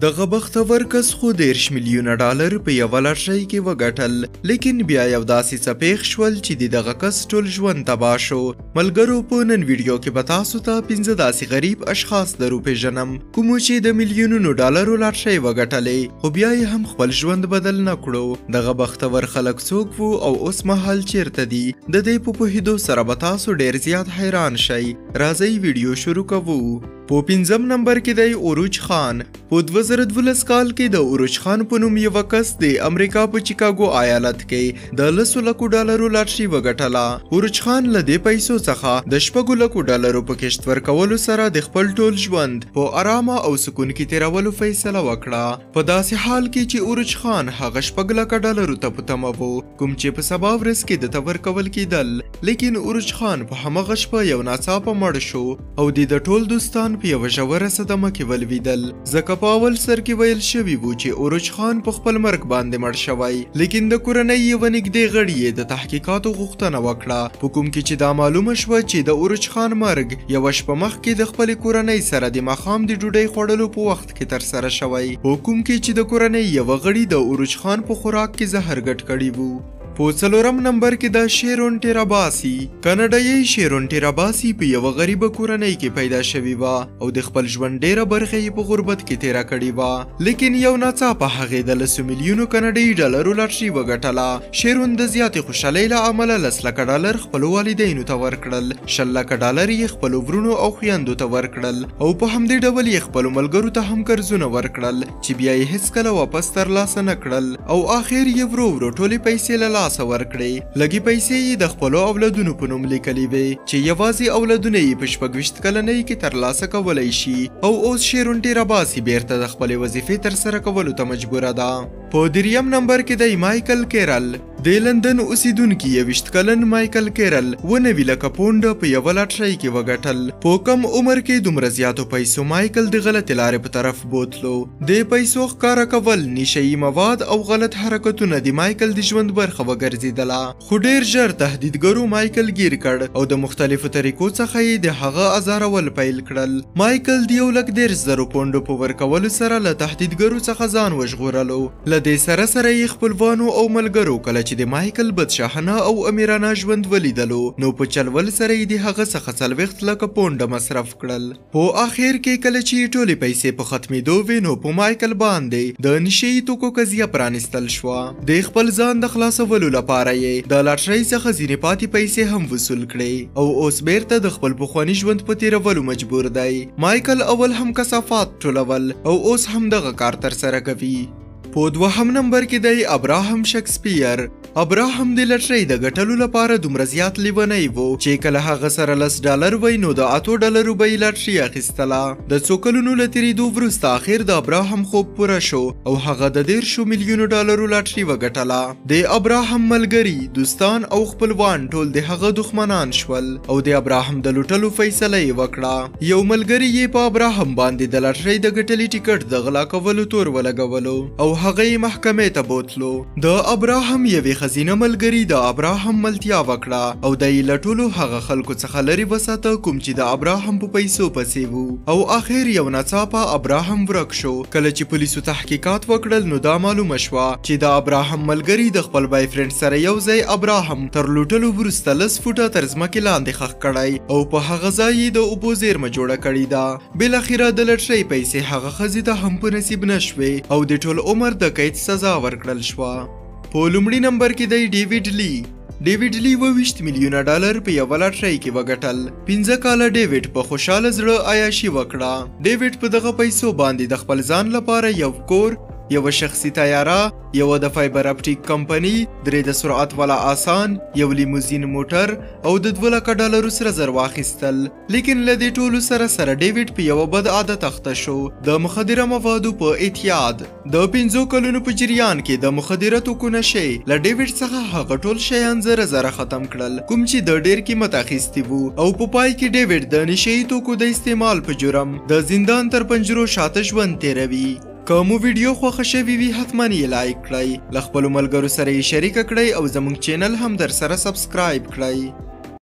دغه بختور کس خو 10 میلیونه ډالر په یوه لاټرۍ کې وګټل، لیکن بیا یو داسې څه پیښ شول چې دغه کس ټول ژوند تباه شو. ملګرو، په نن ویډیو کې به تاسو ته 15 داسې غریب اشخاص دروپېژنم کومو چې د میلیونونو ډالرو لاټرۍ وګټلې، خو بیا یې هم خپل ژوند بدل نه کړو. دغه بختور خلک څوک وو او اوس مهال چیرته دي؟ د دې په پوهېدو سره به تاسو ډېر زیات حیران شئ. راځئ ویډیو شروع کوو. په 5م نمبر کې دی اوروج خان. په 2012 کال کې د اوروج خان په نوم یو کس د امریکا په چیکاګو ایالت کې د 10 لکو ډالرو لاټرۍ وګټله. اوروج خان له دې پیسو څخه د 6 لکو ډالرو په کشت ورکولو سره د خپل ټول ژوند په آرامه او سکون کې تیرولو فیصله وکړه. په داسې حال کې چې اوروج خان هغه 6 لکه ډالرو ته په تمه و کوم چې په سبا ورځ کې د ورکول کېدل، لیکن اوروج خان په همغه شپه یو ناڅاپه مړ شو او د ټول دوستان په یوه ژوره صدمه کې ولویدل، ځکه په اول سر کې ویل شوي وو چې اوروج خان په خپل مرګ باندې مړ شوی، لیکن د کورنۍ یوه نږدې غړي یې د تحقیقاتو غوښتنه وکړه، په کوم کې چې دا معلومه شوه چې د اوروج خان مرګ یوه شپه مخکې د خپلې کورنۍ سره د ماښام د ډوډۍ خوړلو په وخت کې ترسره شوی، په کوم کې چې د کورنۍ یوه غړي د اوروج خان په خوراک کې زهر ګډ کړي وو. په 4م نمبر کې د شیرون ټیراباسي. کاناډایي شیرون ټیراباسي په یوه غریبه کورنۍ کې پیدا شوې وه او د خپل ژوند ډیره برخه یې په غربت کې تیره کړې وه، لیکن یو ناڅاپه هغې د 10 میلیونو کاناډایي ډالرو لاټرۍ وګټله. شیرون د زیاتې خوشحالۍ له امله 10 لکه ډالر خپلو والدینو ته ورکړل، 20 لکه ډالر یې خپلو ورونو او خویندو ته ورکړل او په همدې ډول یې خپلو ملګرو ته هم قرضونه ورکړل چې بیا یې هیڅکله واپس ترلاسه نه کړل او آخر یې ورو ورو ټولې پیسې له لاسه ورکړې. لږې پیسې یې د خپلو اولادونو په نوم لیکلې وې چې یوازې اولادونه یې په 26 کلنۍ کې ترلاسه کولی شي او اوس شیرون ټیراباسي بیرته د خپلې وظیفې ترسره کولو ته مجبوره ده. په 3م نمبر کې دی مایکل کیرل. د لندن اوسیدونکي 21 کلن مایکل کیرل 9 لکه پونډه په یوه لاټرۍ کې وګټل. په کم عمر کې دومره زیاتو پیسو مایکل د غلطې لارې په طرف بوتلو. د پیسو ښکاره کول، نشهیي مواد او غلط حرکتونه د مایکل د ژوند برخه وګرځېدله، خو ډیر ژر تهدیدګرو مایکل گیر کړ او د مختلفو طریقو څخه یې د هغه ازارول پیل کړل. مایکل د 1,10,000 پونډو په ورکولو سره له تهدیدګرو څخه ځان وژغورلو. له دې سره سره یې خپلوانو او ملګرو کله چې د مایکل بدشاهانه او امیرانه ژوند ولیدلو نو په چلول سره یې د هغه څخه 40 لکه پونډه مصرف کړل. په آخر کې کله چې ټولې پیسې په ختمېدو وې نو په مایکل باندې د نشهیي توکو قضیه پرانیستل شوه. د خپل ځان د خلاصولو لپاره یې د لاټرۍ څخه ځینې پاتې پیسې هم وصول کړې او اوس بیرته د خپل پخواني ژوند په تیرولو مجبور دی. مایکل اول هم کثافات ټولول او اوس هم دغه کار ترسره کوي. په 2م نمبر کې دی ابراهم شکسپیر. ابراهم د لاټرۍ د ګټلو لپاره دومره زیات لیونی و چې کله هغه سره 10 ډالر وی نو د 8 ډالرو به یې لاټرۍ اخیستله. د څو کلونو له تېرېدو وروسته آخر د ابراهم خوب پوره شو او هغه د 10 میلیونو ډالرو لاټرۍ وګټله. د ابراهم ملګري، دوستان او خپلوان ټول د هغه دښمنان شول او د ابراهم د لوټلو فیصله یې وکړه. یو ملګري یې په ابراهم باندې د لاټرۍ د ګټلي ټیکټ د غلا کولو تور ولګولو او هغه یې محکمې ته بوتلو. د ابراهم یوې ښځینه ملګري د ابراهم ملتیا وکړه او د یې له ټولو هغه خلکو څخه لرې وساته کوم چې د ابراهم په پیسو پسې وو او آخر یو ناڅاپه ابراهم ورک شو. کله چې پولیسو تحقیقات وکړل نو دا معلومه شوه چې د ابراهم ملګري د خپل بای فرند سره یو ځای ابراهم تر لوټلو وروسته 10 فوټه تر ځمکې لاندې ښخ کړی او په هغه ځای یې د اوبو زیرمه جوړه کړې ده. بالاخره د لاټرۍ پیسې هغه ښځې ته هم په نصیب نه شوې او د ټول عمر د قید سزا ورکړل شوه. په لومړي نمبر کې دی ډیوډ لی. ډیوډ لی 20 میلیونه ډالر په یوه لاټرۍ کې وګټل. 15 کاله ډیوډ په خوشحاله زړه عیاشي وکړه. ډیوډ په دغه پیسو باندې د خپل ځان لپاره یو کور، یوه شخصي تیاره، یوه د فایبر اپټیک کمپنی، 3 د سرعت والا آسان، یو لیموزین موټر او د 2 لکه ډالرو سره زر واخیستل. لیکن له دې ټولو سره سره ډیوډ په یوه بد عادت اخته شو، د مخدره موادو په اعتیاد. د 5 کلونو په جریان کې د مخدره توکو نشې له ډیوډ څخه هغه ټول شیان زره زره ختم کړل کوم چې د ډیر قیمت اخیستي وو او په پای کې ډیوډ د نشهیي توکو د استعمال په جرم د زندان تر پنجرو شاته ژوند تیروي. که مو ویډیو خوښه شوې وي حتما یې لایک کړئ، له خپلو ملګرو سره یې شریکه کړئ او زموږ چینل هم در سره سبسکرایب کړئ.